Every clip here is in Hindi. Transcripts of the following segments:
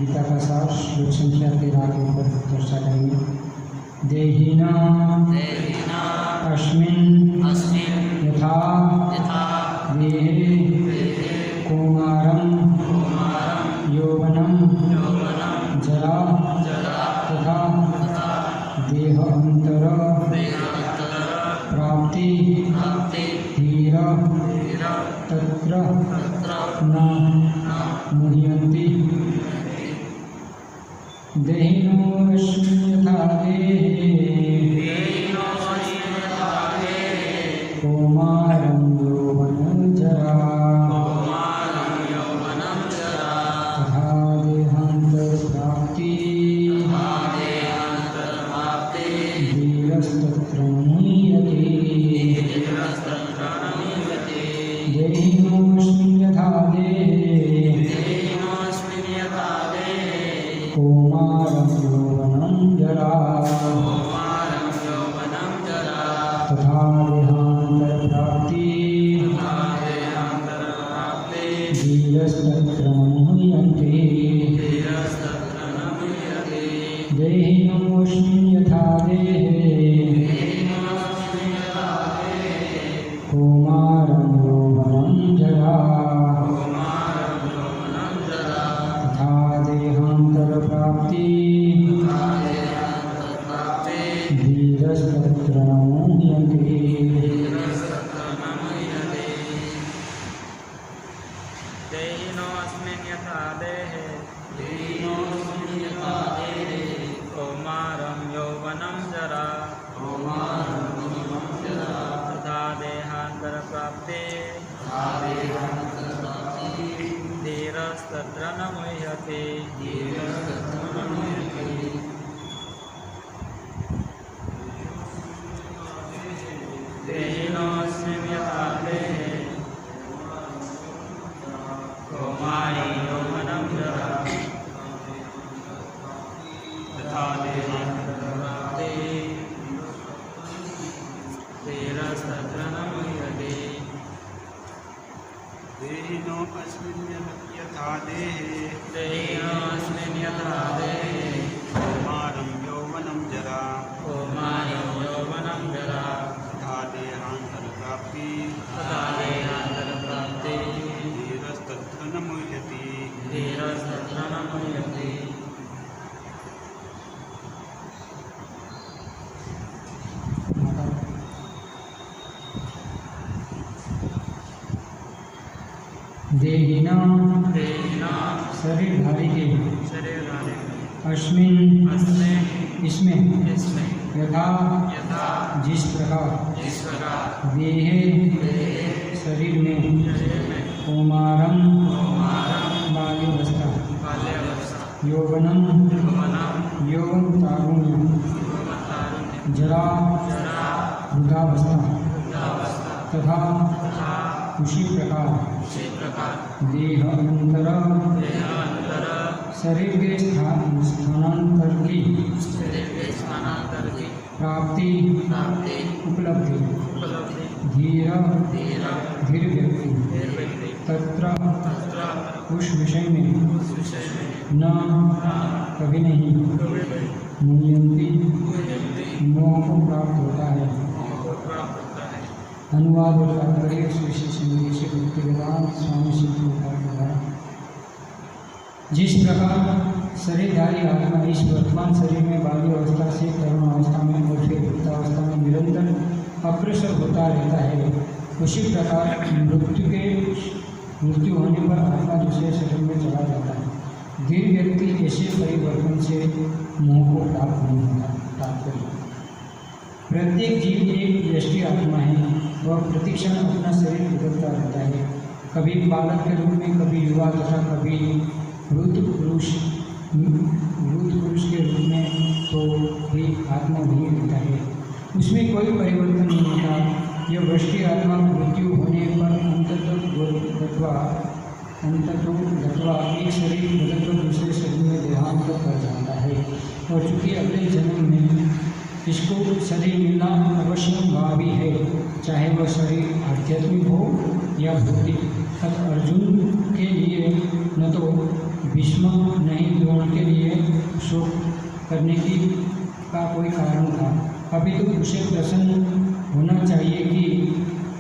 गीता का सार श्लोक संख्या 13 के ऊपर चर्चा करेंगे। देहिना अस्मिन् यथा देहे कौमारं यौवनं जरा तथा देहांतर प्राप्ति धीर तत्र न मुह्यन्ति। देहिनोऽस्मिन् यथा देहे कौमारं यौवनं जरा तथा देहान्तरप्राप्ति धीरस्तत्र मुह्यते। देहिनोऽस्मिन् यथा देहे कौमारं यौवनं जरा तथा देहान्तरप्राप्ति धीरस्तत्र मुह्यते। देहिनोऽस्मिन् यथा देहे कौमारं यौवनं जरा तथा देहान्तरप्राप्ति धीरस्तत्र मुह्यते। देहिनोऽस्मिन् यथा देहे कौमारं यौवनं जरा तथा देहान्तरप्राप्ते धीरस्तत्र न मुह्यते। देहिनोऽस्मिन् यथा देहे कौमारं यौवनं जरा तथा देहान्तरप्राप्ते धीरस्तत्र न मुह्यते। देहिनोऽस्मिन् यथा देहे कौमारं यौवनं जरा तथा देहान्तरप्राप्ति धीरस्तत्र न मुह्यते। देहिना शरीरधारी के अस्मिन् इसमें यथा जिस प्रकार देहे शरीर में कौमारं बाल्यावस्था यौवनं यौवन तारुण्य जरा वृद्धावस्था तथा उसी प्रकार देहांतर शरीर के स्थानांतर की प्राप्ति उपलब्धि धीर व्यक्ति तत्र उस विषय में न कभी नहीं मुह्यन्ति मोह को प्राप्त होता है। अनुवाद और तात्पर्य विशेष इंग्लिश भक्तिवेदांत स्वामी श्री द्वारा। जिस प्रकार शरीरधारी आत्मा इस वर्तमान शरीर में बाल्यावस्था से तरुण अवस्था में और फिर वृद्धावस्था में निरंतर अग्रसर होता रहता है, उसी प्रकार मृत्यु होने पर आत्मा दूसरे शरीर में चला जाता है। धीर व्यक्ति ऐसे परिवर्तन से मोह को प्राप्त नहीं होता। तात्पर्य प्रत्येक जीव एक व्यष्टि आत्मा है वह प्रतिक्षण अपना शरीर बदलता रहता है, कभी बालक के रूप में, कभी युवा तथा कभी वृद्ध पुरुष के रूप में, तो भी आत्मा वही रहता है, उसमें कोई परिवर्तन नहीं होता। यह वृष्टि आत्मा मृत्यु होने पर अंततः एक शरीर बदलकर दूसरे शरीर में देहांत कर जाता है, और चूँकि अगले जन्म में इसको शरीर मिलना अवश्यंभावी है, चाहे वह शरीर आध्यात्मिक हो या भौतिक। तब अर्जुन के लिए न तो भीष्म नहीं द्रोण के लिए शोक करने का कोई कारण था, अभी तो उसे प्रसन्न होना चाहिए कि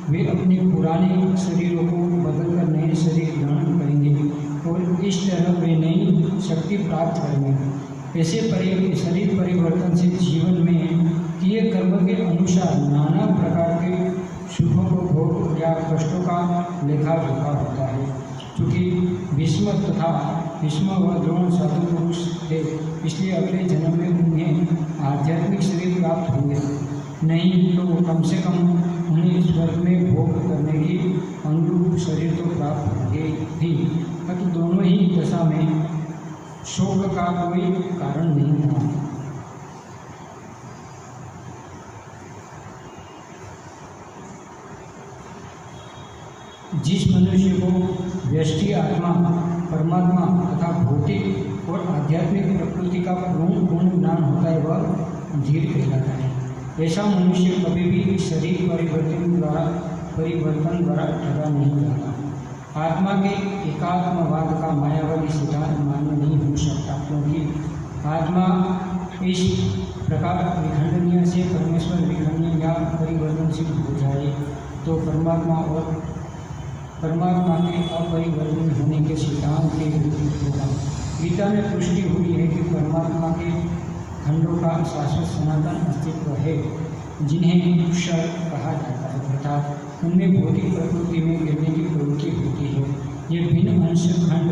वे अपने पुराने शरीरों को बदलकर नए शरीर ग्रहण करेंगे और इस तरह वे नई शक्ति प्राप्त करेंगे। ऐसे शरीर परिवर्तन से जीवन में किए कर्म के अनुसार नाना प्रकार के सुखोपभोग या कष्टों का लेखा जोखा होता है। क्योंकि भीष्म व द्रोण साधु पुरुष थे, इसलिए अगले जन्म में उन्हें आध्यात्मिक शरीर प्राप्त होंगे, नहीं तो कम से कम उन्हें इस वर्ग में भोग करने की अनुरूप शरीर तो प्राप्त होंगे ही। तो दोनों ही दशा में शोक का कोई कारण नहीं था। जिस मनुष्य को व्यष्टि आत्मा, परमात्मा तथा भौतिक और आध्यात्मिक प्रकृति का पूर्ण ज्ञान होता है, वह धीर कहलाता है। ऐसा मनुष्य कभी भी शरीर परिवर्तन द्वारा ठगा नहीं जाता। आत्मा के एकात्मवाद का मायावादी सिद्धांत मान्य नहीं हो सकता, क्योंकि आत्मा इस प्रकार विखंडनीय से परमेश्वर विखंडनीय या परिवर्तनशील हो जाए तो परमात्मा के अपरिवर्तन होने के सिद्धांत के विरुद्ध होगा। गीता में पुष्टि हुई है कि परमात्मा के खंडों का शाश्वत सनातन अस्तित्व है, जिन्हें क्षर कहा जाता है, अर्थात उनमें भौतिक प्रकृति में गिरने की प्रवृत्ति होती है। ये भिन्न अंश खंड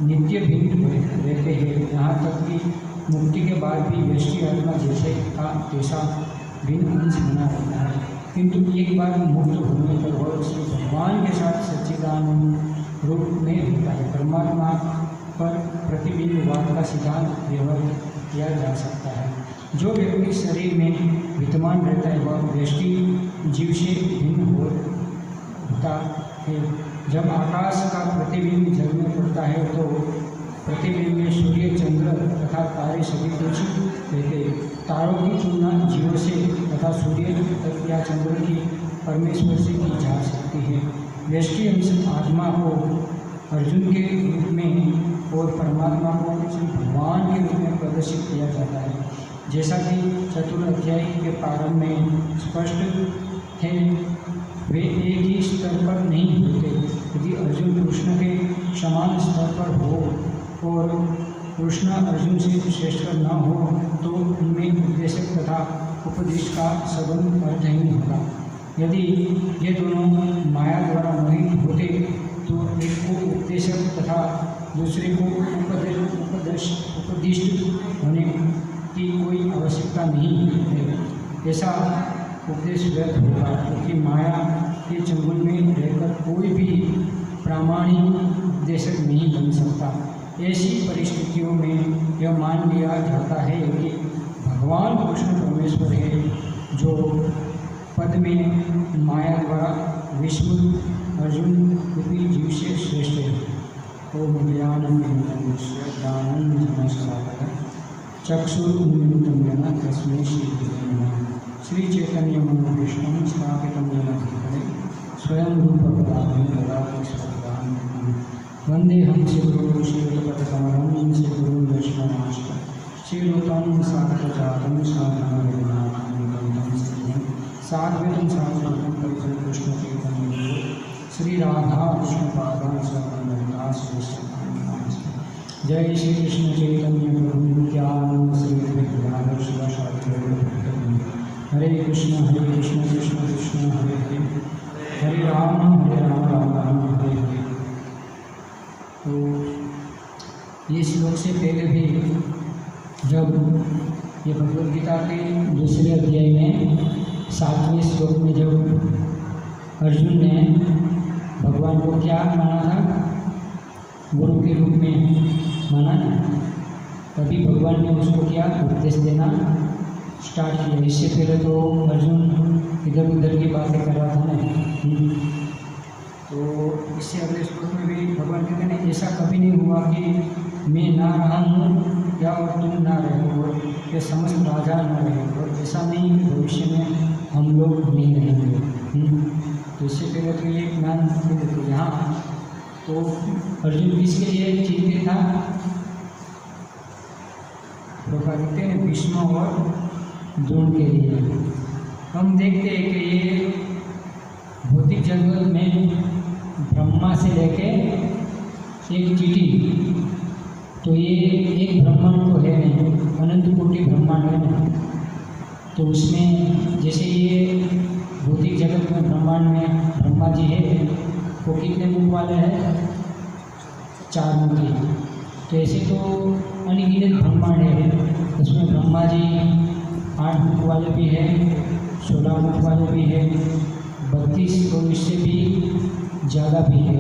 नित्य भिन्न रहते हैं, यहाँ तक कि मुक्ति के बाद भी व्यष्टि आत्मा जैसे का तैसा भिन्न अंश बना रहता है, किंतु एक बार मुक्त होने पर वह श्री भगवान के साथ सच्चिदानंद रूप में होता है। परमात्मा पर प्रतिबिंबवाद का सिद्धांत व्यवहार किया जा सकता है। जो व्यक्ति शरीर में विद्यमान रहता है वह व्यष्टि जीव से भिन्न होता है। जब आकाश का प्रतिबिंब जल में पड़ता है तो प्रतिबिंब में सूर्य, चंद्र तथा तारे सभी कुछ रहते। तारों की तुलना जीवों से तथा सूर्य या चंद्र की परमेश्वर से की जा सकती है। व्यष्टि अंश आत्मा को अर्जुन के रूप में और परमात्मा को श्री भगवान के रूप में प्रदर्शित किया जाता है, जैसा कि चतुर्थ के प्रारंभ में स्पष्ट है। वे एक ही स्तर पर नहीं होते। यदि अर्जुन कृष्ण के समान स्तर पर हो और कृष्ण अर्जुन से श्रेष्ठ न हो तो उनमें उपदेशक तथा उपदेश का संबंध अर्थहीन होगा। यदि ये दोनों माया द्वारा मोहित होते तो एक को उपदेशक तथा दूसरे को उपदिष्ट होने की कोई आवश्यकता नहीं है। ऐसा उपदेश व्यर्थ होगा, क्योंकि माया के चंगुल में रहकर कोई भी प्रामाणिक उपदेशक नहीं बन सकता। ऐसी परिस्थितियों में यह मान लिया जाता है कि भगवान कृष्ण परमेश्वर है, जो पद में माया द्वारा विस्मृत अर्जुन रूपी जीव से श्रेष्ठ है। ओम ज्ञानंद चक्षुरुन्मिलितं येन तस्मै श्रीगुरवे नमः। श्री चैतन्य मनोभीष्टं स्थापितं येन भूतले स्वयं रूपपदां ददाति स्वपदां। वन्देऽहं श्रीगुरुं श्रीयुतपदकमलं श्रीगुरुं वैष्णवांश्च श्रीरूपं साग्रजातं साधनां साद्वैतं साधुनां परिजनं कृष्णचैतन्यं श्री राधा कृष्ण पादां स्वयं श्री। जय श्री कृष्ण चैतन्य प्रभु नित्यानंद श्री अद्वैत शिवासादि। हरे कृष्ण कृष्ण कृष्ण हरे हरे, हरे राम राम राम हरे हरे। तो ये श्लोक से पहले भी जब ये भगवद गीता के दूसरे अध्याय में 7वें श्लोक में जब अर्जुन ने भगवान को क्या माना था, गुरु के रूप में माना ना, तभी भगवान ने उसको क्या उपदेश देना स्टार्ट किया। इससे पहले तो अर्जुन इधर उधर की बातें कर रहा था ना। तो इससे अगले श्लोक में भी भगवान कहते हैं ऐसा कभी नहीं हुआ कि मैं ना रहा हूँ या और तुम ना रहे हो, या समस्त राजा ना रहे, और ऐसा नहीं कि भविष्य में हम लोग नहीं रहेंगे। तो इससे पहले तो ये ज्ञान देते यहाँ। तो अर्जुन किसके लिए चिंतित था, तो कहते हैं भीष्म और द्रोण के लिए। हम देखते हैं कि ये भौतिक जगत में ब्रह्मा से लेके एक चीटी, तो ये एक ब्रह्मांड तो है नहीं, अनंत कोटि ब्रह्मांड है ना। तो उसमें जैसे ये भौतिक जगत में ब्रह्मांड में ब्रह्मा जी है, वो कितने मुख वाले हैं, 4 मुख के। तो ऐसे तो अनगिनत ब्रह्मांड है, उसमें ब्रह्मा जी 8 मुख वाले भी है, 16 मुख वाले भी है, 32 और इससे भी ज़्यादा भी है।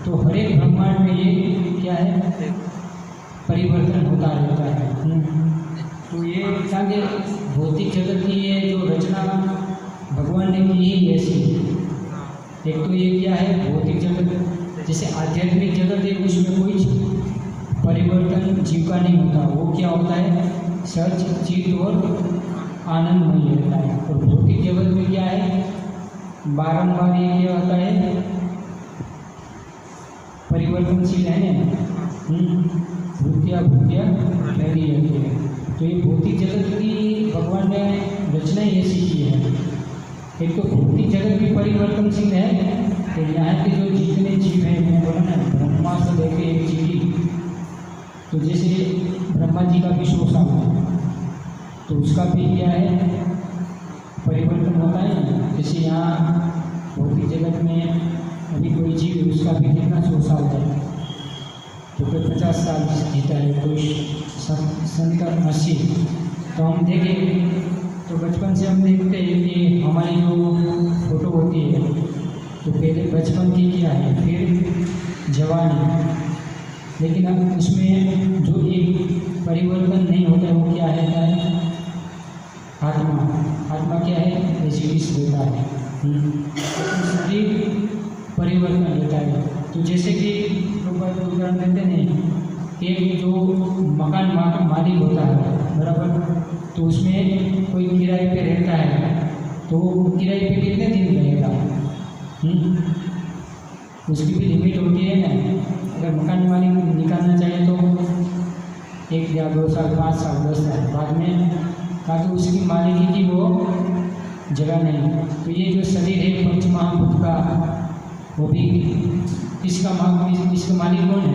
तो हर एक ब्रह्मांड में ये क्या है, परिवर्तन होता रहता है। तो ये आगे भौतिक जगत की ये जो रचना भगवान ने की ही ऐसी। एक तो ये क्या है भौतिक जगत, जैसे आध्यात्मिक जगत है, उसमें कोई परिवर्तन जीव का नहीं होता। वो क्या होता है, सच चित और आनंदमय रहता है। और भौतिक जगत में क्या है, बारंबार ये क्या होता है, परिवर्तनशील है ना, भूतिया लगी रहती है। तो ये भौतिक जगत की भगवान ने रचना ही ऐसी की है। एक तो भौतिक जगत भी परिवर्तनशील है, तो यहाँ के जो जितने जीव हैं, मैं बोला ना ब्रह्मा से लेके एक चीटी, तो जैसे ब्रह्मा जी का भी 100 साल है, तो उसका भी क्या है, परिवर्तन होता है। जैसे यहाँ भौतिक जगत में अभी कोई जीव, उसका भी कितना 100 साल है, तो कोई 50 साल जीता है, कोई 70-80। तो हम देखें तो बचपन से हम देखते हैं कि हमारी जो फोटो होती है, तो पहले बचपन की क्या है, फिर जवानी, लेकिन अब उसमें जो एक परिवर्तन नहीं होता है वो क्या है, आत्मा क्या है, एसिडिस रहता है, शरीर परिवर्तन रहता है। तो जैसे कि लोग उदाहरण देते हैं कि जो मकान मालिक होता है बराबर, तो उसमें कोई किराए पे रहता है, तो वो किराए पे कितने दिन रहेगा, उसकी भी लिमिट होती है ना। अगर मकान मालिक निकालना चाहे तो 1 या 2 साल, 5 साल, 10 साल बाद में, ताकि उसकी मालिकी की वो जगह नहीं। तो ये जो शरीर है पंचमहाभूत का, वो भी इसका मालिक कौन है,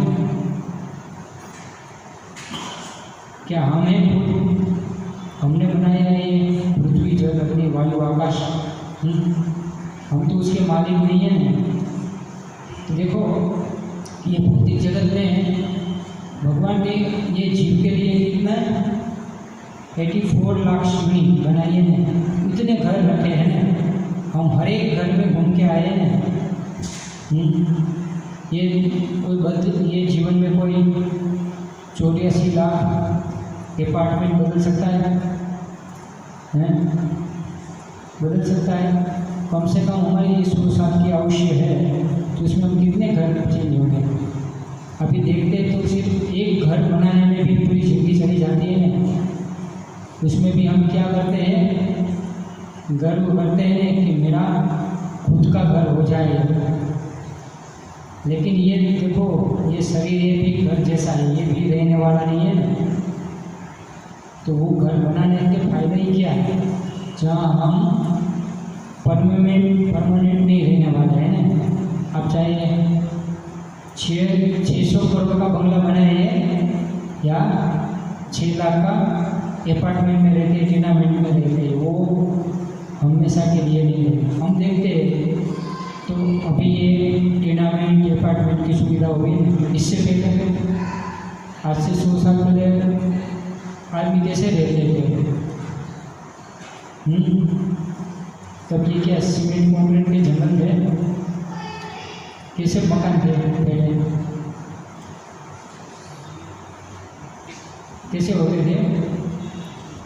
क्या हम हैं, हमने बनाया है ये पृथ्वी जल अग्नि वायु आकाश, हम तो उसके मालिक नहीं हैं। तो देखो ये भौतिक जगत में भगवान ने ये जीव के लिए कितना 84 लाख शिवनी बनाई है ना, इतने घर रखे हैं ना, हम हर एक घर में घूम के आए हैं। ये जीवन में कोई 84 लाख अपार्टमेंट बदल सकता है? बदल सकता है? कम से कम हमारी 100 साल की आयुष्य है, तो उसमें हम कितने घर चेंज होंगे। अभी देखते तो सिर्फ एक घर बनाने में भी पूरी जिंदगी चली जाती है ना। उसमें भी हम क्या करते हैं, गर्व करते हैं कि मेरा खुद का घर हो जाए। लेकिन ये देखो, ये शरीर ये भी घर जैसा है, ये भी रहने वाला नहीं है ना। तो वो घर बनाने के फायदे ही क्या है, जहाँ हम परमानेंट नहीं रहने वाले हैं ना। आप चाहे 600 करोड़ का बंगला बनाइए या 6 लाख का अपार्टमेंट में रहते, टेनामेंट में रहते, वो हमेशा के लिए नहीं है। हम देखते हैं तो अभी ये टेनामेंट अपार्टमेंट की सुविधा हुई है। इससे पहले आज से 100 साल पहले आदमी कैसे रहते थे, तब ये क्या सीमेंट कंक्रीट के जंगल थे? कैसे मकान थे पहले? कैसे होते थे?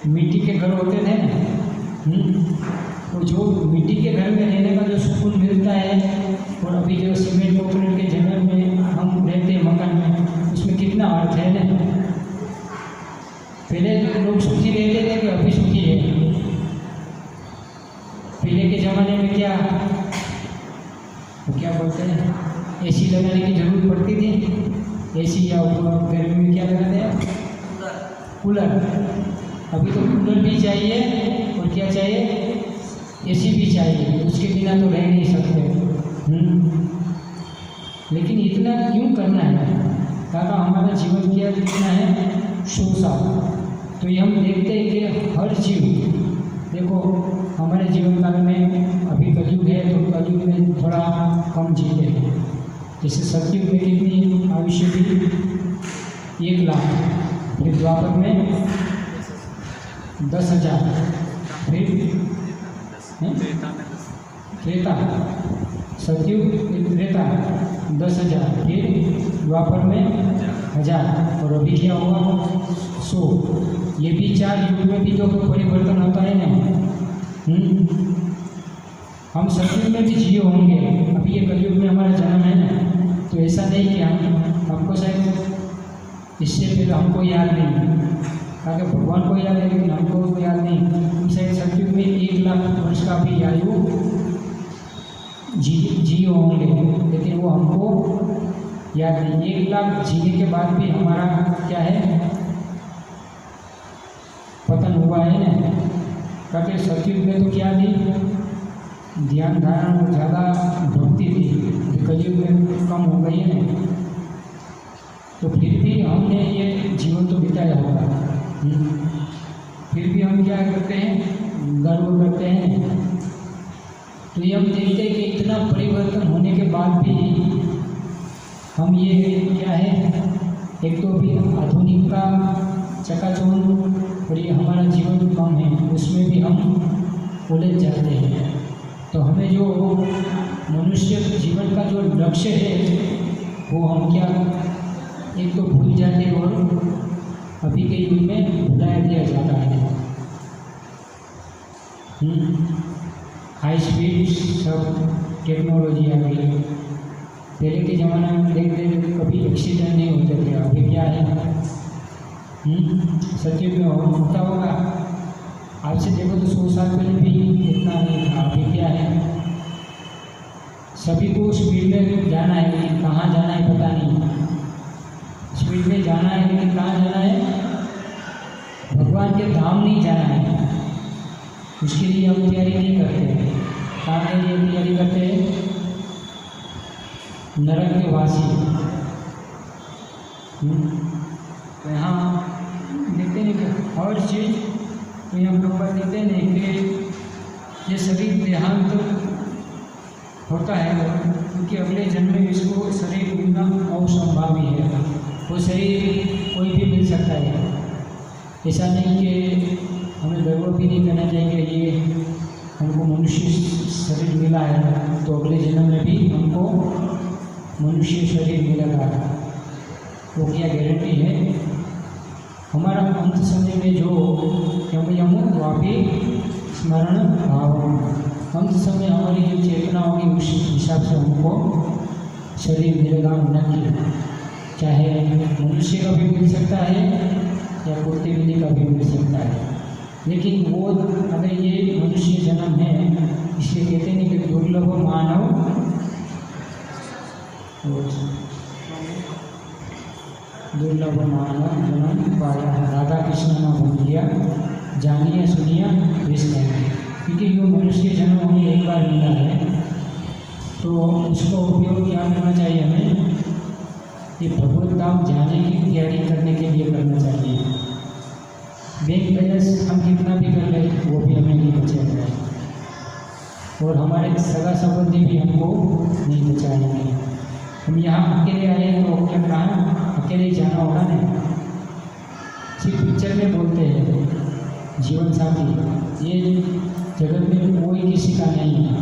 मिट्टी के घर होते थे ना। तो जो मिट्टी के घर में रहने का जो सुकून मिलता है और अभी जो सीमेंट कंक्रीट के जंगल में हम रहते हैं मकान में, उसमें कितना अर्थ है ना। पहले लोग सुखी रहते थे कि अभी सुखी है? पहले के ज़माने में क्या बोलते हैं, एसी लगाने की जरूरत पड़ती थी। एसी या गर्मी में क्या लगाते हैं? कूलर। अभी तो कूलर भी चाहिए और क्या चाहिए? एसी भी चाहिए, उसके बिना तो रह नहीं सकते। लेकिन इतना क्यों करना है? काका हमारा जीवन क्या कितना है? 100 साल। तो ये हम देखते हैं कि हर जीव, देखो हमारे जीवन काल में अभी कलयुग है तो कलयुग में थोड़ा कम जीते हैं। जैसे सतयुग में कितनी आयुष्य थी? 1 लाख। फिर द्वापर में 10,000। फिर त्रेता, सतयुग त्रेता 10,000। फिर द्वापर में 1000 और अभी क्या होगा? 100। ये भी 4 युग में भी तो परिवर्तन होता है ना। हम सतयुग में भी जिए होंगे, अभी ये कलयुग में हमारा जन्म है ना। तो ऐसा नहीं कि हमको शायद इससे पहले हमको याद नहीं, अगर भगवान को याद है लेकिन हमको याद नहीं। हम शायद सतयुग में 1 लाख वर्ष का भी आयु जिए होंगे, लेकिन वो हमको याद नहीं। 1 लाख जीने के बाद भी हमारा क्या है? पतन हुआ है ना। क्योंकि सतयुग में तो क्या थी? ध्यान धारण ज़्यादा भक्ति थी, कलयुग में कम हो गई है ना। तो फिर भी हमने ये जीवन तो बिताया होगा, फिर भी हम क्या करते हैं? गर्व करते हैं। तो ये हम देखते हैं कि इतना परिवर्तन होने के बाद भी हम ये क्या है, एक तो भी आधुनिक का चकाचौंध और ये हमारा जीवन कम है, उसमें भी हम उलझ जाते हैं। तो हमें जो मनुष्य जीवन का जो लक्ष्य है वो हम क्या एक तो भूल जाते हैं और अभी के युग में भुला दिया जाता है। हाई स्पीड सब टेक्नोलॉजी आ गई। पहले के ज़माने में देखते कभी एक्सीडेंट नहीं होते थे, अभी क्या है? सतयुग में होता होगा। आज से देखो तो 100 साल पहले भी इतना नहीं था, अभी क्या है? सभी को स्पीड में जाना है, लेकिन कहाँ जाना है पता नहीं। स्पीड में जाना है लेकिन कहाँ जाना है? भगवान के धाम नहीं जाना है। उसके लिए हम तैयारी नहीं करते। कहाँ के लिए तैयारी करते हैं? नरक के वासी। तो यहाँ देखते हैं कि हर चीज़, तो यहाँ प्रभुपाद देखते हैं कि ये शरीर देहांत होता है, क्योंकि अगले जन्म में इसको शरीर मिलना असंभावी है। वो शरीर कोई भी मिल सकता है। ऐसा नहीं कि हमें गर्व भी नहीं करना चाहिए कि ये हमको मनुष्य शरीर मिला है तो अगले जन्म में भी हमको मनुष्य शरीर मिलेगा। वो क्या गारंटी है? हमारा अंत समय में जो यम वापी स्मरण भाव, अंत समय हमारी जो चेतना होगी उस हिसाब से हमको शरीर मिलेगा। न चाहे मनुष्य का भी मिल सकता है या कुत्ते बिल्ली का भी मिल सकता है, लेकिन वो अगर ये मनुष्य जन्म है, इसलिए कहते हैं कि दुर्लभ मानव दुर्लभ मानव जन्म पाया। राधा कृष्ण ना बोलिया जानिए सुनिया कृष्ण, क्योंकि जो मनुष्य जन्म हमें एक बार मिला है तो उसका उपयोग क्या करना चाहिए? हमें ये भगवत धाम जाने की तैयारी करने के लिए करना चाहिए। बैंक बैलेंस हम कितना भी कर लें वो भी हमें नहीं बचेगा, और हमारे सगा संबंधी भी हमको नहीं बचाएंगे। हम यहाँ अकेले आए तो क्या कहाँ अकेले जाना होगा नहीं। सिर्फ पिक्चर में बोलते हैं जीवन साथी, ये जगत में कोई किसी का नहीं है।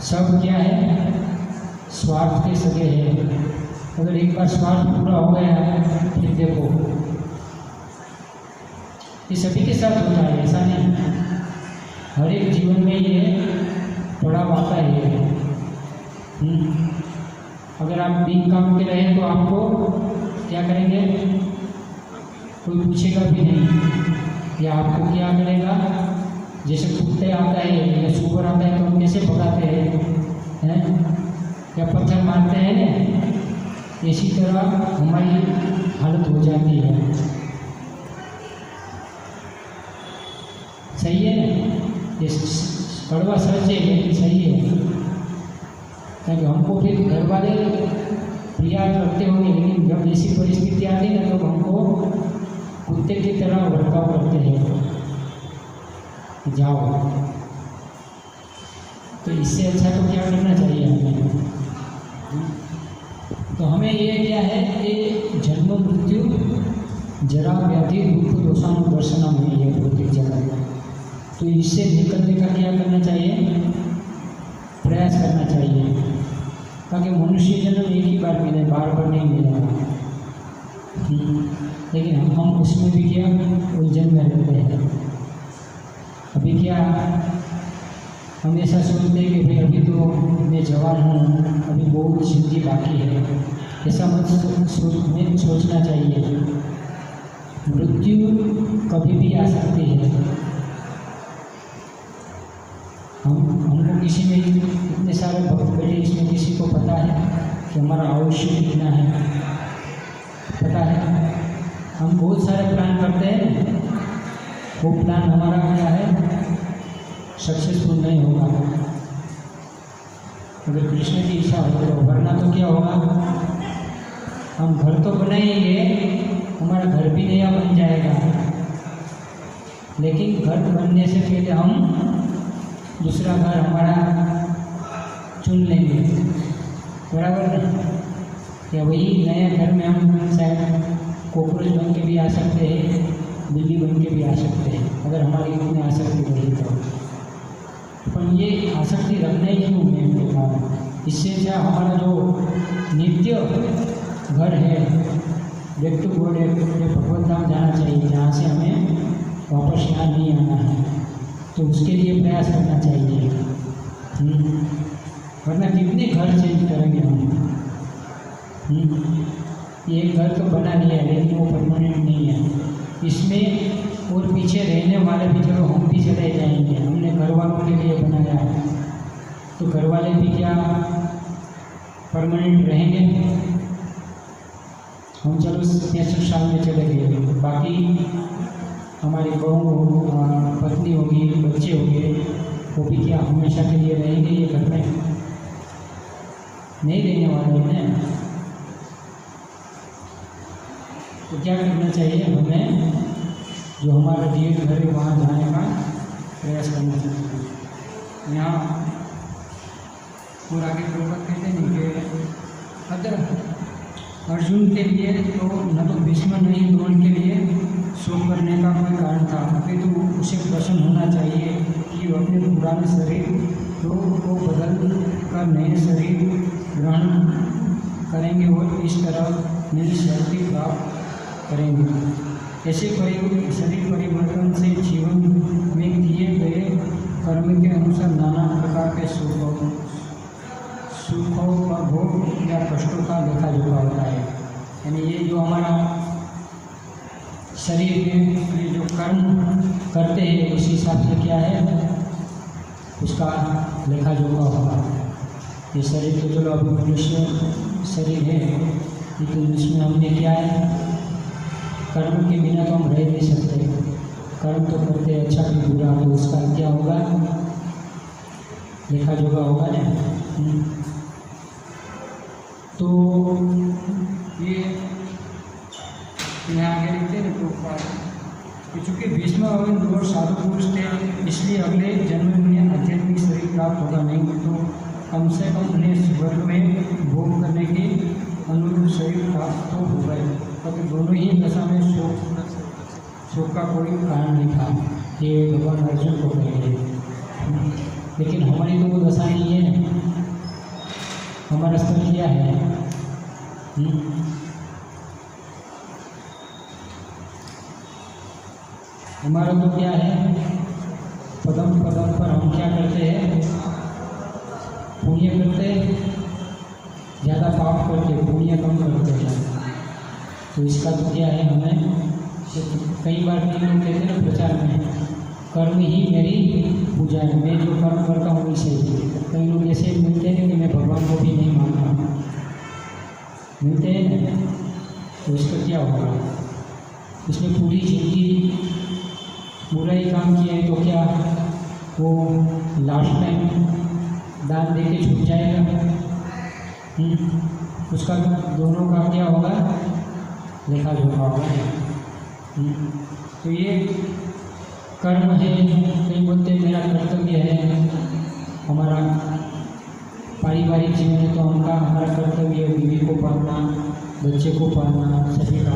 सब क्या है, स्वार्थ के सगे है। अगर एक बार स्वार्थ पूरा हो गया है, फिर देखो ये सभी के साथ होता है, ऐसा नहीं। हर एक जीवन में ये बड़ा आता है। अगर आप बिन काम के रहे तो आपको क्या करेंगे, कोई पूछेगा भी नहीं, या आपको क्या करेगा, जैसे कुत्ते आता है या सुअर आता है तो हम कैसे भगाते हैं, या पत्थर मारते हैं, इसी तरह हमारी हालत हो जाती है। सही है ना, ये कड़वा सच है लेकिन सही है, क्योंकि हमको फिर घर वाले प्यार करते होंगे, लेकिन जब ऐसी परिस्थिति आती है ना तो हमको कुत्ते की तरह वर्ताव करते हैं, जाओ। तो इससे अच्छा तो क्या करना चाहिए हमें, तो हमें ये क्या है कि जन्म मृत्यु जरा व्याधि दुख दोषानुदर्शनम है ये भौतिक जगत। तो इससे निकलने का क्या करना चाहिए, प्रयास करना चाहिए, ताकि मनुष्य जन्म एक ही बार मिले, बार बार नहीं मिलेगा। लेकिन हम उसमें भी क्या उलझन में रहते हैं। अभी क्या हम ऐसा सोचते हैं कि भाई अभी तो मैं जवान हूँ, अभी बहुत जिंदगी बाकी है, ऐसा मत सोचना चाहिए। मृत्यु कभी भी आ सकती है। हमको किसी में इतने सारे भक्त बैठे, इसमें किसी को पता है कि हमारा आयुष्य कितना है, पता है। हम बहुत सारे प्लान करते हैं, वो प्लान हमारा क्या है, सक्सेसफुल नहीं होगा। अगर कृष्ण की इच्छा हो तो, वरना तो क्या होगा, हम घर तो बनाएंगे, हमारा घर भी नया बन जाएगा, लेकिन घर बनने से पहले हम दूसरा घर हमारा चुन लेंगे, बराबर ना। या वही नया घर में हम शायद कॉकरोच बन के भी आ सकते हैं, बिल्ली बन के भी आ सकते हैं, अगर हमारी इतनी आसक्ति बढ़ी तो। पर ये आसक्ति रखना ही क्यों है उनके कारण, इससे क्या हमारा जो नित्य घर है, बैक टू गॉड है, भगवत धाम जाना चाहिए, जहाँ से हमें वापस यहाँ नहीं आना है, तो उसके लिए प्रयास करना चाहिए। वरना कितने घर चेंज करेंगे हम। ये घर तो बना लिया है, लेकिन वो परमानेंट नहीं है। इसमें और पीछे रहने वाले भी, चलो हम भी चले जाएंगे, हमने घर वालों के लिए बनाया है, तो घर वाले भी क्या परमानेंट रहेंगे। हम चलो 65 साल में चले गए, बाकी हमारी बहू पत्नी होगी, बच्चे होंगे, वो भी क्या हमेशा के लिए रहेंगे ये घर में, नहीं रहने वाले हैं। तो क्या करना चाहिए हमें, जो हमारा दिए घर है वहाँ जाने का प्रयास करना चाहिए। यहाँ पूरा के प्रवक्त कहते नहीं कि अगर अर्जुन के लिए तो न तो भीष्म नहीं द्रोण के लिए शोक करने का कोई कारण था, अपितु तो उसे प्रसन्न होना चाहिए कि वो अपने पुराने शरीर को बदल कर नए शरीर ग्रहण करेंगे और इस तरह नई शक्ति प्राप्त करेंगे। ऐसे शरीर परिवर्तन से जीवन में किए गए कर्म के अनुसार नाना प्रकार के सुखों का भोग या कष्टों का लेखा जोखा होता है। यानी ये जो हमारा शरीर में ये जो कर्म करते हैं उस हिसाब से क्या है उसका लेखा जोखा होगा। ये शरीर तो चलो अभी मनुष्य शरीर है, लेकिन इसमें हमने क्या है, कर्म के बिना तो हम रह नहीं सकते। कर्म तो करते अच्छा भी बुरा, तो उसका क्या होगा, लेखा जोखा होगा ना। तो ये यहाँ आगे लिखते हैं ना, तो चूँकि भीष्म और साधु पुरुष थे, इसलिए अगले जन्म में आध्यात्मिक शरीर प्राप्त होगा, नहीं तो कम से कम उन्हें स्वर्ग में भोग करने के अनुरूप शरीर प्राप्त तो हो गए, क्योंकि दोनों ही दशा में शोक का कोई कारण नहीं था। ये भगवान अर्जुन को कहेंगे। लेकिन हमारी तो वो दशा नहीं है ना, हमारा स्तर क्या है? हमारा तो क्या है, पदम पदम पर हम क्या करते हैं, पुण्य करते, ज़्यादा पाप करते, पुण्य कम करते हैं। तो इसका तो क्या है, हमें कई बार लोग कहते हैं ना प्रचार में, कर्म ही मेरी पूजा है, मैं जो कर्म करता हूँ वही सही है। कई लोग ऐसे मिलते हैं कि मैं भगवान को भी नहीं मानता, मिलते हैं ना, तो इसका क्या होगा? उसने पूरी जिंदगी बुरा ही काम किया है, तो क्या वो लास्ट टाइम दान दे के छूट जाएगा? उसका दोनों का क्या होगा, लेखा जोखा होगा। तो ये कर्म है, कई बोलते मेरा कर्तव्य है, हमारा पारिवारिक जीवन है तो हमारा कर्तव्य है बीवी को पालना, बच्चे को पालना, सभी का।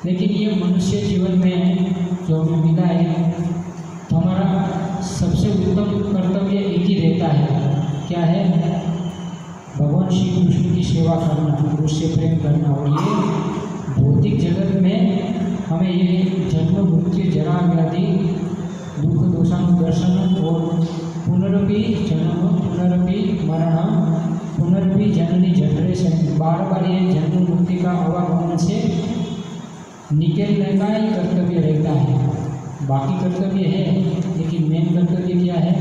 लेकिन ये मनुष्य जीवन में जो हमें मिला है, तो हमारा सबसे उत्तम कर्तव्य एक ही रहता है, क्या है? भगवान श्री कृष्ण की सेवा करना, उससे प्रेम करना। और ये भौतिक जगत में हमें ये जन्म मृत्यु जरा व्याधि दुख दोषानुदर्शन और पुनरपि जन्म पुनरपि मरण पुनरपि जननी जनरेशन, बार बार ये जन्म मुक्ति का आवागमन से निकलने का ही कर्तव्य रहता है। बाकी कर्तव्य है, लेकिन मेन कर्तव्य क्या है?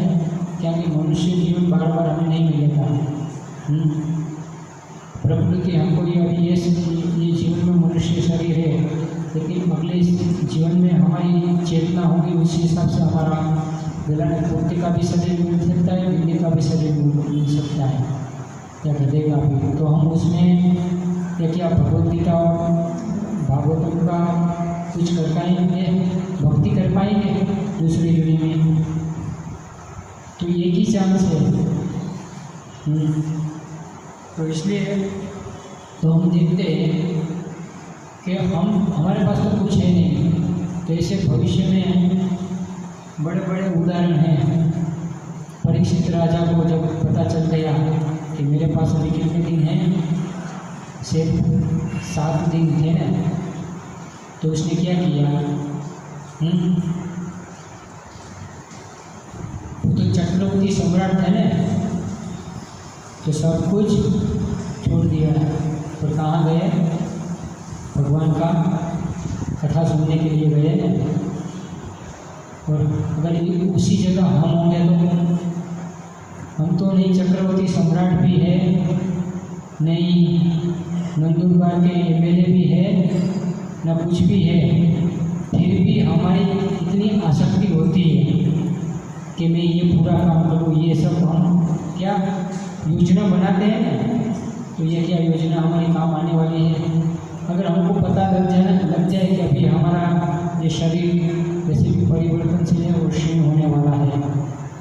क्या कि मनुष्य जीवन बार बार हमें नहीं मिलेगा। प्रकृति हमको ये जीवन में मनुष्य शरीर है, लेकिन अगले जीवन में हमारी चेतना होगी, उसी हिसाब से हमारा गला कुत्ते का भी शरीर मिल सकता है, बिल्ली का भी शरीर मिल सकता है, या गधे का भी। तो हम उसमें क्या भगवद्गीता भागवतम का कुछ कर पाएंगे, भक्ति कर पाएंगे दूसरी दुनिया में? तो एक ही चांस है। तो इसलिए तो हम देखते हैं कि हमारे पास तो कुछ है नहीं, तो ऐसे भविष्य में बड़े बड़े उदाहरण हैं। परीक्षित राजा को जब पता चल गया कि मेरे पास अभी कितने दिन हैं, सिर्फ 7 दिन थे ना, तो उसने क्या किया? वो तो चक्रवर्ती सम्राट था ना, तो सब कुछ छोड़ दिया और कहाँ गए? भगवान का कथा सुनने के लिए गए। और अगर उसी जगह हम होंगे तो हम तो नहीं चक्रवर्ती सम्राट भी है, नहीं नंदुरबार के एमएलए भी है, न कुछ भी है, फिर भी हमारी इतनी आसक्ति होती है कि मैं ये पूरा काम करूँ। ये सब हम क्या योजना बनाते हैं ना, तो ये क्या योजना हमारे काम आने वाली है? अगर हमको पता लग जाए कि अभी हमारा ये शरीर जैसे भी परिवर्तनशील है और क्षीण होने वाला है,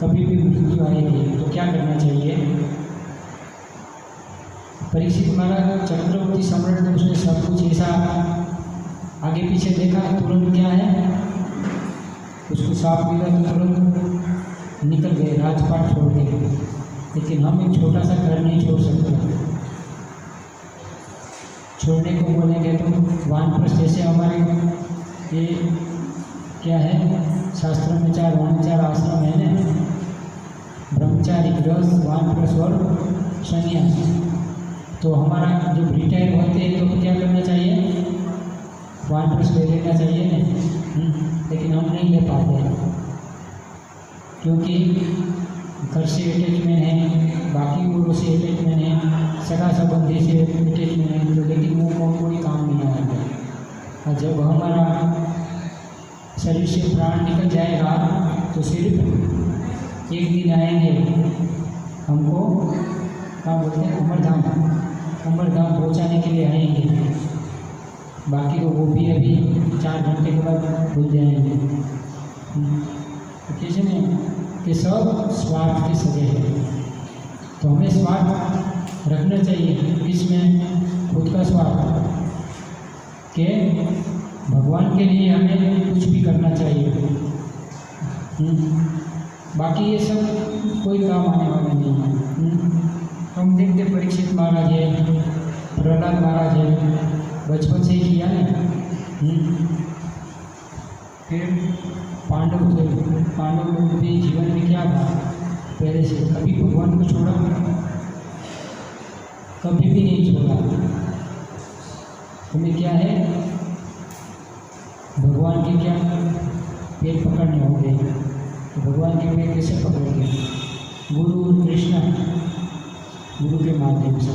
कभी भी मृत्यु आएगी, तो क्या करना चाहिए? परीक्षित महाराज चक्रवर्ती सम्राट ने उसने सब कुछ ऐसा आगे पीछे देखा, तुरंत क्या है, उसको साफ मिला तो तुरंत निकल गए, राजपाट छोड़ के। लेकिन हम एक छोटा सा घर नहीं छोड़ सकते। छोड़ने को बोलेंगे तो वानप्रस्थ जैसे हमारे ये क्या है, शास्त्रों में 4 वानचार आश्रम है ना, ब्रह्मचारी, गृहस्थ, वानप्रस्थ और सन्यास। तो हमारा जब रिटायर होते हैं तो क्या करना चाहिए? वानप्रस्थ ले लेना चाहिए ना, लेकिन हम नहीं ले पाते हैं क्योंकि घर से अटैचमेंट है, बाकी लोगों से अटैचमेंट है, सगा संबंधी से अटैचमेंट है, तो लेकिन वो कोई काम नहीं आएगा। और जब हमारा शरीर से प्राण निकल जाएगा तो सिर्फ एक दिन आएंगे, हमको क्या बोलते हैं, अमरधाम पहुँचाने के लिए आएंगे। बाकी तो वो भी अभी 4 घंटे के बाद भूल जाएंगे। तो किसी ने कि सब स्वार्थ के सगे हैं, तो हमें स्वार्थ रखना चाहिए। इसमें खुद का स्वार्थ के भगवान के लिए हमें कुछ भी करना चाहिए। बाकी ये सब कोई काम आने वाला नहीं है। हम देखते परीक्षित महाराज है, प्रहलाद महाराज है, बचपन से ही किया ना। फिर पांडव थे, पांडव लोग भी जीवन में क्या था, पहले से कभी भगवान को छोड़ा, कभी भी नहीं छोड़ा। तुम्हें क्या है, भगवान के क्या पैर पकड़ने होंगे, तो भगवान के पैर कैसे पकड़ेंगे? गुरु कृष्ण, गुरु के माध्यम से।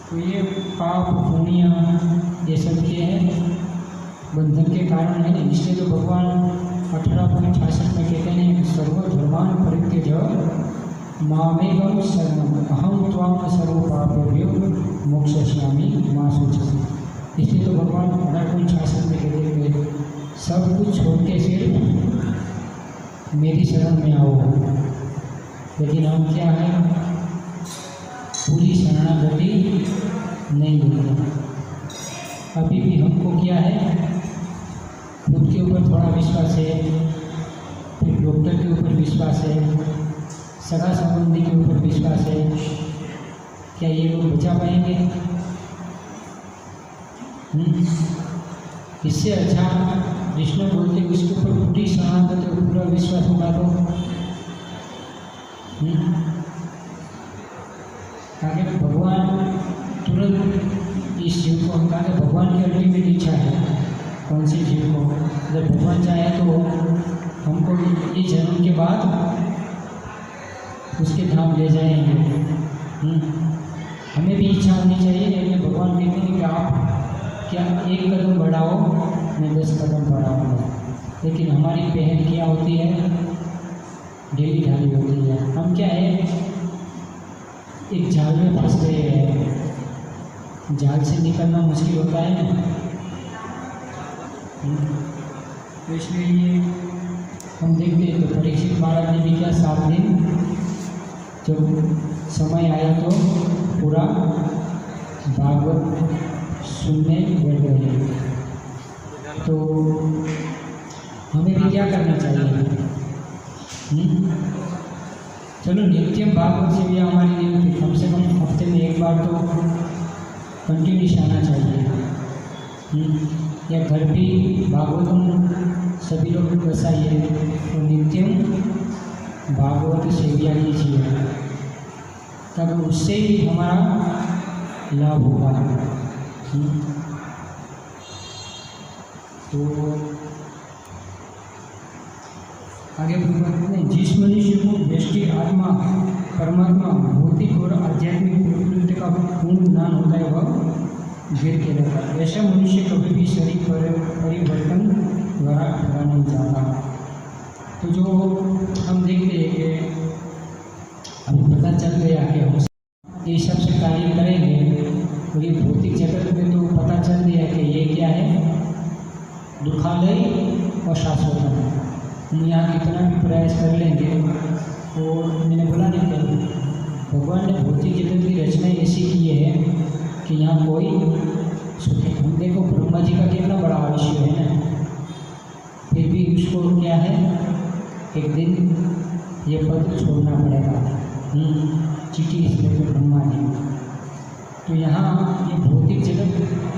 तो ये पाप पुण्य ये सब के हैं, बंधन के कारण है। इसलिए तो भगवान 18.66 में कहते हैं, सर्वधर्मान परित्यज्य मामेकं शरणम अहम त्वां सर्व पापेभ्यो मोक्षयिष्यामि मा शुचि। इसलिए तो भगवान 18.66 में कहते हैं, सब कुछ छोड़ के सिर्फ मेरी शरण में आओ। लेकिन हम क्या है, पूरी शरणागति नहीं मिलती। अभी भी हमको क्या है, खुद के ऊपर थोड़ा विश्वास है, फिर डॉक्टर के ऊपर विश्वास है, सगा संबंधी के ऊपर विश्वास है। क्या ये लोग बचा पाएंगे? इससे अच्छा विष्णु बोलते उसके ऊपर पूरी शरणागति और पूरा विश्वास होगा तो ताकि भगवान तुरंत इस जीव को, हम कहा भगवान की अल्टीमेट इच्छा है कौन सी जीव को, अगर भगवान चाहे तो हमको इस जन्म के बाद उसके धाम ले जाएंगे। हमें भी इच्छा होनी चाहिए, लेकिन भगवान कहते हैं कि आप क्या एक कदम बढ़ाओ, मैं 10 कदम बढ़ाऊँगा। लेकिन हमारी पहल क्या होती है, ढीली ढाली होती है। हम क्या है, एक जाल में फंस गए हैं, जाल से निकलना मुश्किल होता है ना। तो इसलिए ये हम देखते हैं, तो परीक्षित महाराज ने भी क्या 7 दिन जब समय आया तो पूरा भागवत सुनने बैठ गए। तो हमें भी क्या करना चाहिए? चलो नित्यम भागवत से भी हमारी नहीं, कम से कम हफ्ते में एक बार तो कंटिन्यूस आना चाहिए। या घर भी भागवतम सभी लोग बसाइए, तो नित्यम भागवत सेविया कीजिए, तब उससे ही हमारा लाभ होगा। तो आगे बढ़ते हैं, जिस मनुष्य को व्यष्टि आत्मा परमात्मा भौतिक और आध्यात्मिक प्रकृति का पूर्ण ज्ञान होता है, वह घेर के रहता है। ऐसा मनुष्य कभी भी शरीर परिवर्तन द्वारा भरा नहीं जाता। तो जो हम देखते हैं कि अभी पता चल गया कि हम ये सबसे कार्य करेंगे, और ये भौतिक जगत में तो पता चल गया कि ये क्या है, दुखालय और शाश्वत है। हम यहाँ कितना भी प्रयास कर लेंगे, और मैंने बोला नहीं कि भगवान ने भौतिक जगत की रचना ऐसी की है कि यहाँ कोई सुखी। हम देखो ब्रह्मा जी का कितना बड़ा आयुष्य है ना, फिर भी उसको क्या है, एक दिन ये पद छोड़ना पड़ेगा। चिट्ठी इसलिए तो ब्रह्मा जी। तो यहाँ ये भौतिक जगत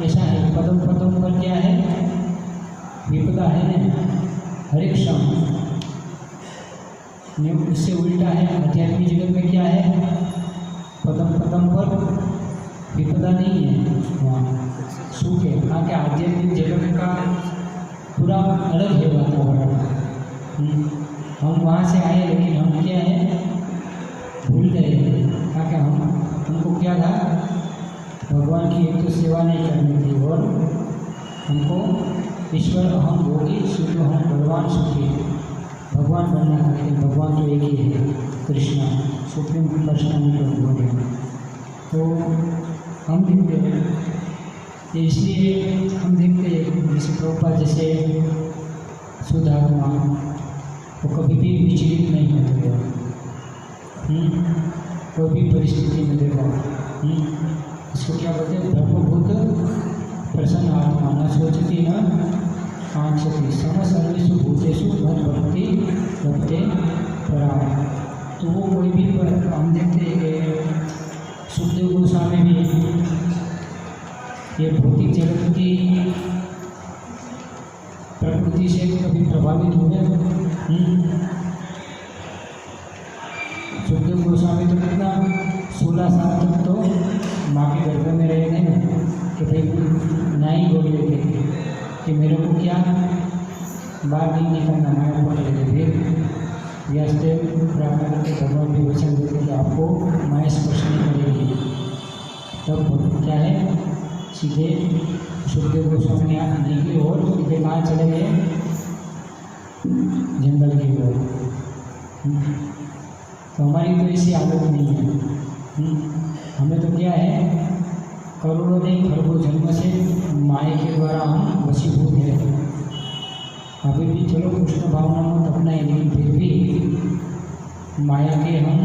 ऐसा है, पदम पदम पर क्या है, विपदा है ना, हर एक क्षण। उससे उल्टा है आध्यात्मिक जगत में क्या है, पदम पदम पर विपदा नहीं है, वहाँ सुख है। कहाँ के आध्यात्मिक जगत का पूरा अलग है वातावरण। हम वहाँ से आए, लेकिन हम क्या है, भूल गए। कहाँ के हमको क्या था, भगवान की एक तो सेवा नहीं करनी थी, और हमको ईश्वर अहम भोगी शुद्ध हम भगवान सुखी भगवान बनना था। लेकिन भगवान तो एक ही है, Krishna supreme personality of God. तो हम देखते हैं, इसलिए हम देखते हैं जैसे प्रभुपाद जैसे शुद्ध आत्मा वो कभी भी विचलित नहीं होते हैं। कोई भी परिस्थिति में देखो, इसको क्या बोलते हैं, ब्रह्मभूत प्रसन्न आत्मा, न सोचती न 530 सम सर्वेषु भूतेषु मद भक्ति भक्ते परायण। तो वो कोई भी हम देखते हैं कि सुखदेव गोस्वामी भी ये भौतिक जगत की प्रकृति से कभी प्रभावित हुए। सुखदेव गोस्वामी तो कितना 16 साल तक तो माँ के गर्भ में रहे थे ना, कि भाई ना ही बोल रहे थे कि मेरे को क्या बाहर नहीं निकलना, माया पकड़ लेते। फिर व्यासदेव ब्राह्मण के भगवान भी वचन देते कि आपको माया स्पर्श नहीं करेगी। तब क्या है, सीधे सुखदेव गोस्वामी निकले और सीधे कहाँ चले गए, जंगल की ओर। तो हमारी तो ऐसी आदत नहीं है। हमें तो क्या है, करोड़ों नहीं खरबों जन्म से माया के द्वारा हम वशीभूत हैं। अभी भी चलो कृष्ण भावना मत अपना है, लेकिन फिर भी माया के हम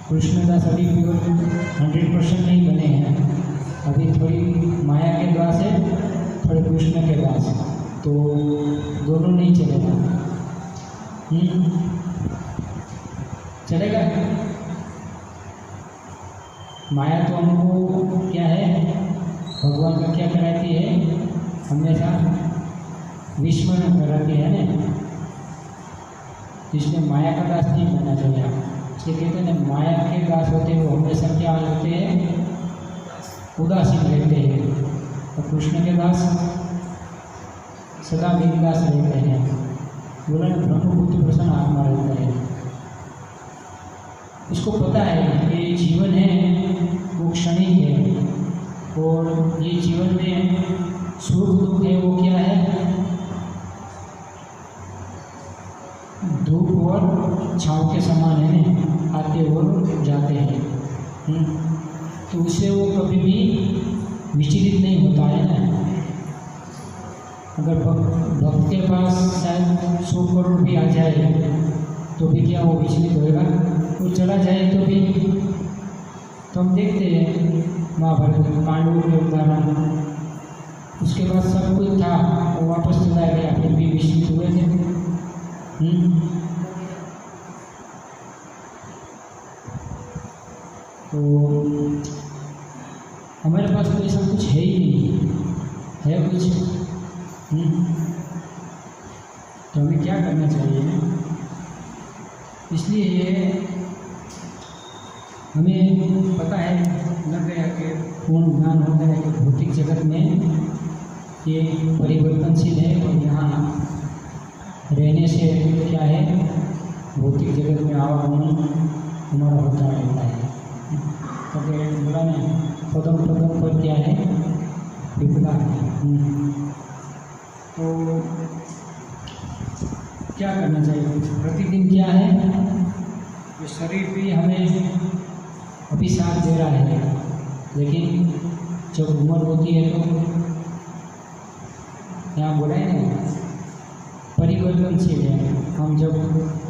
कृष्णदास अभी भी 100% नहीं बने हैं। अभी थोड़ी माया के दास है, थोड़े कृष्ण के दास, तो दोनों नहीं चलेगा। चलेगा। माया तो हमको क्या है, भगवान का क्या कराती है, हमेशा विस्मरण कराती है ना। इसलिए माया का दास नहीं बनना चाहिए। इसलिए कहते हैं ना, माया के दास होते हैं वो हमेशा क्या होते हैं, उदासीन रहते हैं। और कृष्ण के दास सदा बिंदास रहते हैं। बोला ना, ब्रह्मबुद्धि प्रसन्न आत्मा रहता है। उसको पता है कि जीवन है वो क्षणिक है, और ये जीवन में सुख दुख है वो क्या है, धूप और छाँव के समान है, आते और जाते हैं। तो उससे वो कभी भी विचलित नहीं होता है ना। अगर भक्त के पास शायद 100 करोड़ भी आ जाए तो भी क्या वो विचलित होएगा, वो चला जाए तो भी। तो हम देखते हैं महाभारत में पांडवों के उदाहरण, उसके बाद सब कुछ था वो वापस चला गया, फिर भी विचलित हुए थे। तो हमारे पास तो ऐसा कुछ है ही नहीं है कुछ। तो हमें क्या करना चाहिए, इसलिए हमें पता है लग गया कि पूर्ण ज्ञान हो गया कि भौतिक जगत में ये परिवर्तनशील है, और यहाँ रहने से क्या है, भौतिक जगत में आवागमन हमारा होता रहता है। तो बोला ना, पदम पदम पर क्या है, विपदा है। तो क्या करना चाहिए, प्रतिदिन क्या है, ये शरीर भी हमें अभी साथ दे रहा है, लेकिन जब उम्र होती है तो यहाँ बोला है ना, परिवर्तनशील है। हम जब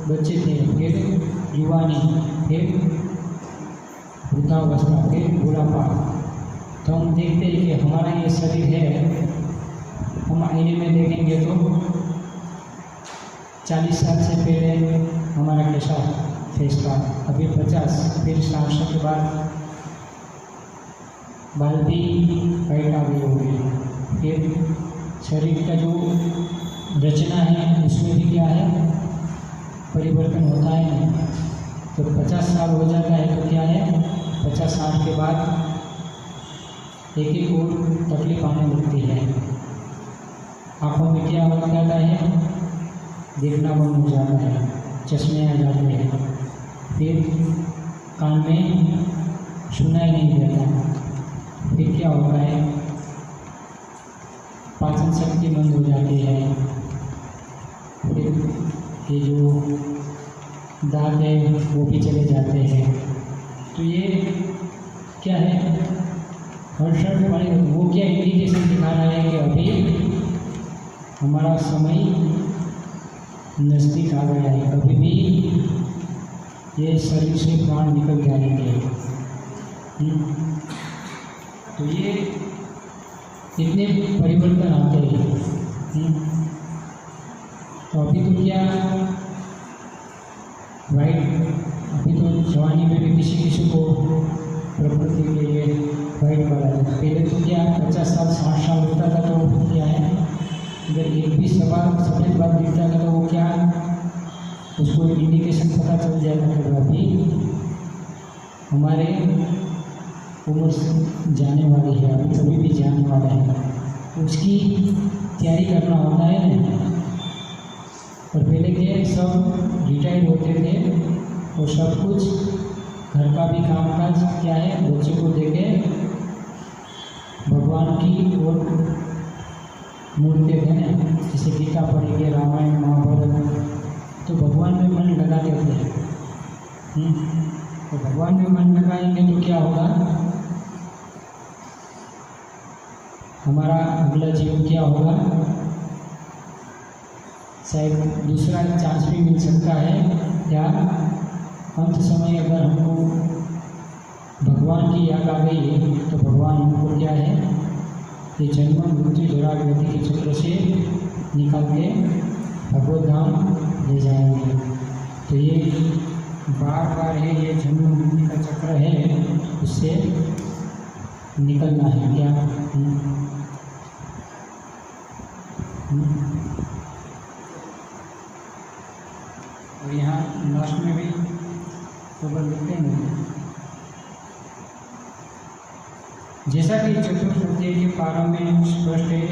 बच्चे थे, फिर युवानी, फिर वृद्धावस्था, फिर बुढ़ापा। तो हम देखते हैं कि हमारा ये शरीर है, हम आईने में देखेंगे तो 40 साल से पहले हमारा कैसा फेस था, अभी 50, फिर 60 के बाद बाल भी वाइट आ गए होंगे। फिर शरीर का जो रचना है उसमें भी क्या है, परिवर्तन होता है। तो 50 साल हो जाता है तो क्या है, 50-60 के बाद एक एक और तकलीफ आने लगती है। आँखों में क्या हो जाता है, देखना बंद हो जाता है, चश्मे आ जाते हैं। फिर कान में सुनाई नहीं देता। फिर क्या होता है, पाचन शक्ति बंद हो जाती है। फिर ये जो दांत है वो भी चले जाते हैं। तो ये क्या है, हर्षण वाले वो क्या इंडिकेशन दिखा रहा है कि अभी हमारा समय नज़दीक आ गया है, कभी भी ये शरीर से प्राण निकल जाएंगे। तो ये इतने परिवर्तन आते हैं। तो अभी तो क्या वाइट, अभी तो जवानी में भी किसी किसी को प्रकृति के लिए वाइट पड़ा है। पहले तो क्या 50 साल 60 साल होता था तो क्या है, अगर एक भी सफ़ेद बात दिखता था तो वो क्या उसको इंडिकेशन पता चल जाएगा। तो अभी हमारे उम्र जाने वाली है, अभी कभी भी जाने वाला है, तो उसकी तैयारी करना होता है ना। और पहले के सब रिटायर्ड होते थे और सब कुछ घर का भी काम काज क्या है बच्चे को देके भगवान की ओर मुड़ते थे ना। जैसे गीता पढ़ेंगे, रामायण महाभारत, तो भगवान में मन लगाते थे। तो भगवान में मन लगाएंगे तो क्या होगा, हमारा अगला जीवन क्या होगा, शायद दूसरा चांस भी मिल सकता है। या अंत समय अगर हमको भगवान की याद आ गई है तो भगवान हमको क्या है, ये जन्म मृत्यु जरा व्याधि के चक्र से निकाल के भगवत धाम ले जाएंगे। तो ये बार बार है, ये जन्म मृत्यु का चक्र है, उससे निकलना है क्या। और यहाँ लास्ट में भी खबर लिखते हैं, जैसा कि चतुर्थ अध्याय के प्रारंभ में स्पष्ट है,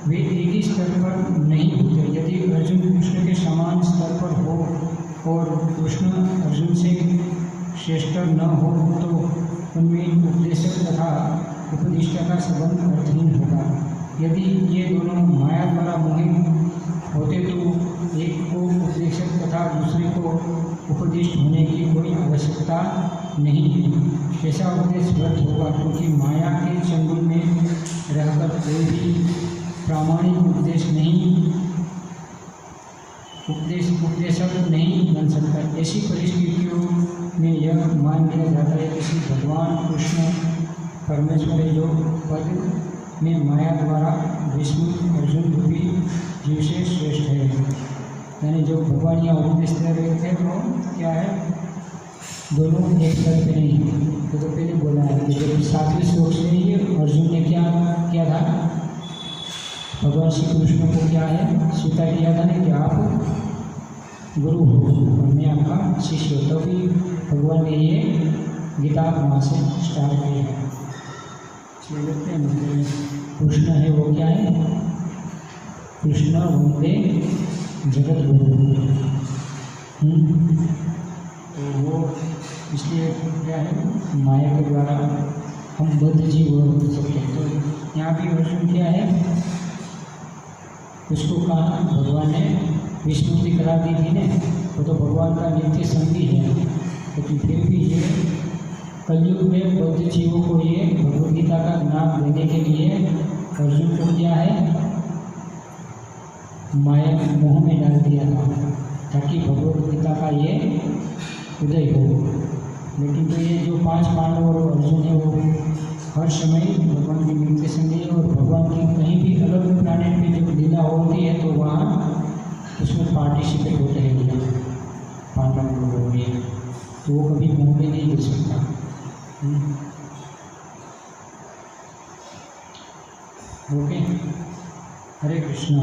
वे एक ही स्तर पर नहीं होते। यदि अर्जुन कृष्ण के समान स्तर पर हो और कृष्ण अर्जुन से श्रेष्ठ न हो तो उनमें उपदेशक तथा उपदिष्ट का संबंध अर्थहीन होगा। यदि ये दोनों माया द्वारा मोहित होते तो एक को उपदेशक तथा दूसरे को उपदिष्ट होने की कोई आवश्यकता नहीं है। ऐसा उपदेश व्यर्थ होगा, क्योंकि माया के चंगुल में रहकर कोई भी प्रामाणिक उपदेशक नहीं बन सकता। ऐसी परिस्थितियों में यह मान लिया जाता है कि भगवान कृष्ण परमेश्वर जो पद में माया द्वारा विस्मृत अर्जुन रूपी जीव से श्रेष्ठ है। यानी जो भगवान यहाँ उपदेश दे रहे थे तो क्या है, दोनों एक तरह पे नहीं है। तो पहले बोला है कि जब 7वें श्लोक से ही अर्जुन ने क्या किया था, भगवान श्री कृष्ण को क्या है स्वीकार किया था ना कि आप गुरु हो और मैं आपका शिष्य हो। तभी भगवान ने ये गीता वहाँ से स्टार्ट किया है। देखते हैं कृष्ण है वो क्या है, कृष्ण वंदे जगत गुरु। तो वो इसलिए क्या है, माया के द्वारा हम बद्ध जीव हो सकते हैं। तो यहाँ भी अर्जुन क्या है, उसको कहा भगवान ने विस्मृति करा दी थी ने, वो तो भगवान का नित्य संगी है। लेकिन फिर भी ये कलयुग में बौद्ध जीवों को ये भगवद गीता का ज्ञान देने के लिए अर्जुन को क्या है, माया मोह में डाल दिया था ताकि भगवद गीता का ये उदय हो। लेकिन तो ये जो 5 पांडव और अर्जुन है वो हर समय भगवान के नित्य संगी है। और भगवान की कहीं भी अलग प्लानेट में जब लीला होती है तो वहाँ उसमें पार्टिसिपेट होते हैं पांडव लोग हो गए, तो वो कभी मुँह में नहीं दे सकता। ओके, हरे कृष्ण।